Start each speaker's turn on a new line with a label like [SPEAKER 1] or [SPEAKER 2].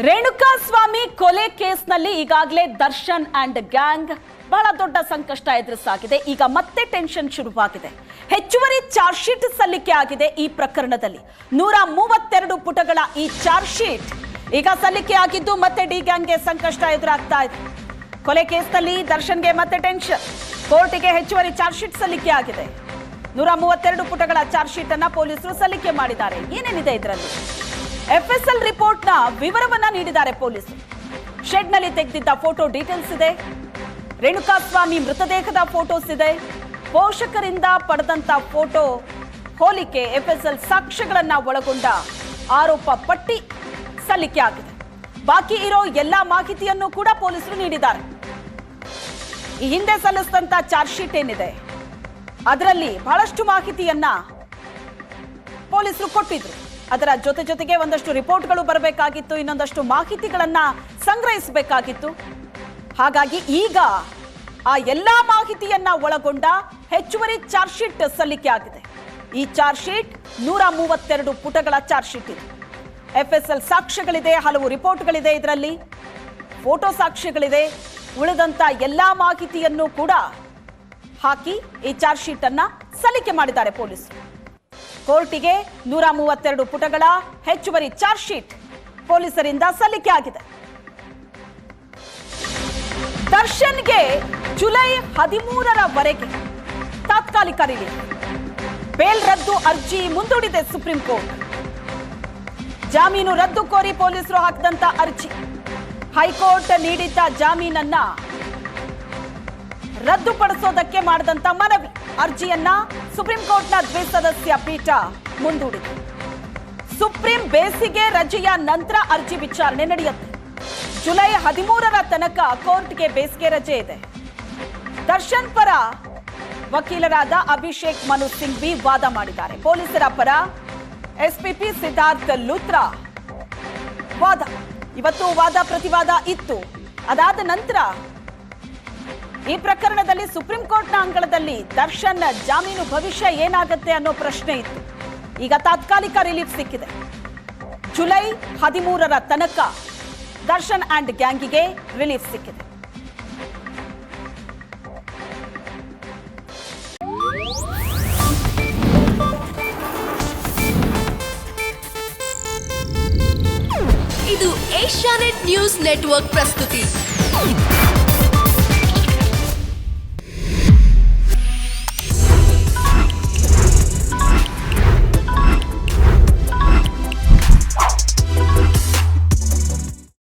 [SPEAKER 1] ರೇಣುಕಾಸ್ವಾಮಿ ಕೊಲೆ ಕೇಸ್ನಲ್ಲಿ ಈಗಾಗಲೇ ದರ್ಶನ್ ಅಂಡ್ ಗ್ಯಾಂಗ್ ಬಹಳ ದೊಡ್ಡ ಸಂಕಷ್ಟ ಎದುರಿಸಾಗಿದೆ. ಈಗ ಮತ್ತೆ ಟೆನ್ಷನ್ ಶುರುವಾಗಿದೆ. ಹೆಚ್ಚುವರಿ ಚಾರ್ಜ್ ಶೀಟ್ ಸಲ್ಲಿಕೆ ಆಗಿದೆ. ಈ ಪ್ರಕರಣದಲ್ಲಿ 132 ಪುಟಗಳ ಈ ಚಾರ್ಜ್ ಶೀಟ್ ಈಗ ಸಲ್ಲಿಕೆ ಆಗಿದ್ದು ಮತ್ತೆ ಡಿ ಗ್ಯಾಂಗ್ಗೆ ಸಂಕಷ್ಟ ಎದುರಾಗ್ತಾ ಇದೆ. ಕೊಲೆ ಕೇಸ್ನಲ್ಲಿ ದರ್ಶನ್ಗೆ ಮತ್ತೆ ಟೆನ್ಷನ್. ಕೋರ್ಟಿಗೆ ಹೆಚ್ಚುವರಿ ಚಾರ್ಜ್ ಶೀಟ್ ಸಲ್ಲಿಕೆ ಆಗಿದೆ. 132 ಪುಟಗಳ ಚಾರ್ಜ್ ಶೀಟ್ ಅನ್ನ ಪೊಲೀಸರು ಸಲ್ಲಿಕೆ ಮಾಡಿದ್ದಾರೆ. ಏನೇನಿದೆ ಇದರಲ್ಲಿ? ಎಫ್ಎಸ್ಎಲ್ ರಿಪೋರ್ಟ್ನ ವಿವರವನ್ನ ನೀಡಿದ್ದಾರೆ ಪೊಲೀಸರು. ಶೆಡ್ನಲ್ಲಿ ತೆಗೆದಿದ್ದ ಫೋಟೋ ಡೀಟೇಲ್ಸ್ ಇದೆ. ರೇಣುಕಾಸ್ವಾಮಿ ಮೃತದೇಹದ ಫೋಟೋಸ್ ಇದೆ. ಪೋಷಕರಿಂದ ಪಡೆದಂತ ಫೋಟೋ ಹೋಲಿಕೆ ಎಫ್ಎಸ್ಎಲ್ ಸಾಕ್ಷ್ಯಗಳನ್ನ ಒಳಗೊಂಡ ಆರೋಪ ಪಟ್ಟಿ ಸಲ್ಲಿಕೆ ಆಗಿದೆ. ಬಾಕಿ ಇರೋ ಎಲ್ಲಾ ಮಾಹಿತಿಯನ್ನು ಕೂಡ ಪೊಲೀಸರು ನೀಡಿದ್ದಾರೆ. ಈ ಹಿಂದೆ ಸಲ್ಲಿಸಿದಂತ ಚಾರ್ಜ್ ಶೀಟ್ ಏನಿದೆ ಅದರಲ್ಲಿ ಬಹಳಷ್ಟು ಮಾಹಿತಿಯನ್ನ ಪೊಲೀಸರು ಕೊಟ್ಟಿದ್ರು. ಅದರ ಜೊತೆಗೆ ಒಂದಷ್ಟು ರಿಪೋರ್ಟ್ಗಳು ಬರಬೇಕಾಗಿತ್ತು, ಇನ್ನೊಂದಷ್ಟು ಮಾಹಿತಿಗಳನ್ನ ಸಂಗ್ರಹಿಸಬೇಕಾಗಿತ್ತು. ಹಾಗಾಗಿ ಈಗ ಆ ಎಲ್ಲಾ ಮಾಹಿತಿಯನ್ನ ಒಳಗೊಂಡ ಹೆಚ್ಚುವರಿ ಚಾರ್ಜ್ ಶೀಟ್ ಸಲ್ಲಿಕೆ ಆಗಿದೆ. ಈ ಚಾರ್ಜ್ ಶೀಟ್ 132 ಪುಟಗಳ ಚಾರ್ಜ್ ಶೀಟ್ ಇದೆ. ಎಫ್ಎಸ್ಎಲ್ ಸಾಕ್ಷ್ಯಗಳಿದೆ, ಹಲವು ರಿಪೋರ್ಟ್ಗಳಿದೆ, ಇದರಲ್ಲಿ ಫೋಟೋ ಸಾಕ್ಷ್ಯಗಳಿದೆ. ಉಳಿದಂತ ಎಲ್ಲಾ ಮಾಹಿತಿಯನ್ನು ಕೂಡ ಹಾಕಿ ಈ ಚಾರ್ಜ್ ಶೀಟ್ ಅನ್ನ ಸಲ್ಲಿಕೆ ಮಾಡಿದ್ದಾರೆ ಪೊಲೀಸರು. ಕೋರ್ಟಿಗೆ 132 ಪುಟಗಳ ಹೆಚ್ಚುವರಿ ಚಾರ್ಜ್ ಶೀಟ್ ಪೊಲೀಸರಿಂದ ಸಲ್ಲಿಕೆ ಆಗಿದೆ. ದರ್ಶನ್ಗೆ ಜುಲೈ 13ರವರೆಗೆ ತಾತ್ಕಾಲಿಕ ರಿಲೀಫ್. ಬೇಲ್ ರದ್ದು ಅರ್ಜಿ ಮುಂದೂಡಿದೆ ಸುಪ್ರೀಂ ಕೋರ್ಟ್. ಜಾಮೀನು ರದ್ದು ಕೋರಿ ಪೊಲೀಸರು ಹಾಕಿದಂತ ಅರ್ಜಿ, ಹೈಕೋರ್ಟ್ ನೀಡಿದ್ದ ಜಾಮೀನನ್ನ ರದ್ದುಪಡಿಸೋದಕ್ಕೆ ಮಾಡಿದಂತ ಮನವಿ ಅರ್ಜಿಯನ್ನ ಸುಪ್ರೀಂ ಕೋರ್ಟ್ನ ದ್ವಿಸದಸ್ಯ ಪೀಠ ಮುಂದೂಡಿದೆ. ಸುಪ್ರೀಂ ಬೇಸಿಗೆ ರಜೆಯ ನಂತರ ಅರ್ಜಿ ವಿಚಾರಣೆ ನಡೆಯುತ್ತೆ. ಜುಲೈ 13ರ ತನಕ ಕೋರ್ಟ್ಗೆ ಬೇಸಿಗೆ ರಜೆ ಇದೆ. ದರ್ಶನ್ ಪರ ವಕೀಲರಾದ ಅಭಿಷೇಕ್ ಮನು ಸಿಂಘ್ವಿ ವಾದ ಮಾಡಿದ್ದಾರೆ. ಪೊಲೀಸರ ಪರ ಎಸ್ಪಿಪಿ ಸಿದ್ಧಾರ್ಥ್ ಲೂಥ್ರಾ ವಾದ. ಇವತ್ತು ವಾದ ಪ್ರತಿವಾದ ಇತ್ತು. ಅದಾದ ನಂತರ ಈ ಪ್ರಕರಣದಲ್ಲಿ ಸುಪ್ರೀಂ ಕೋರ್ಟ್ನ ಅಂಗಳದಲ್ಲಿ ದರ್ಶನ್ ಜಾಮೀನು ಭವಿಷ್ಯ ಏನಾಗುತ್ತೆ ಅನ್ನೋ ಪ್ರಶ್ನೆ ಇತ್ತು. ಈಗ ತಾತ್ಕಾಲಿಕ ರಿಲೀಫ್ ಸಿಕ್ಕಿದೆ. ಜುಲೈ 13ರ ತನಕ ದರ್ಶನ್ ಅಂಡ್ ಗ್ಯಾಂಗಿಗೆ ರಿಲೀಫ್ ಸಿಕ್ಕಿದೆ.
[SPEAKER 2] ಇದು ಏಷ್ಯಾನೆಟ್ ನ್ಯೂಸ್ ನೆಟ್ವರ್ಕ್ ಪ್ರಸ್ತುತಿ.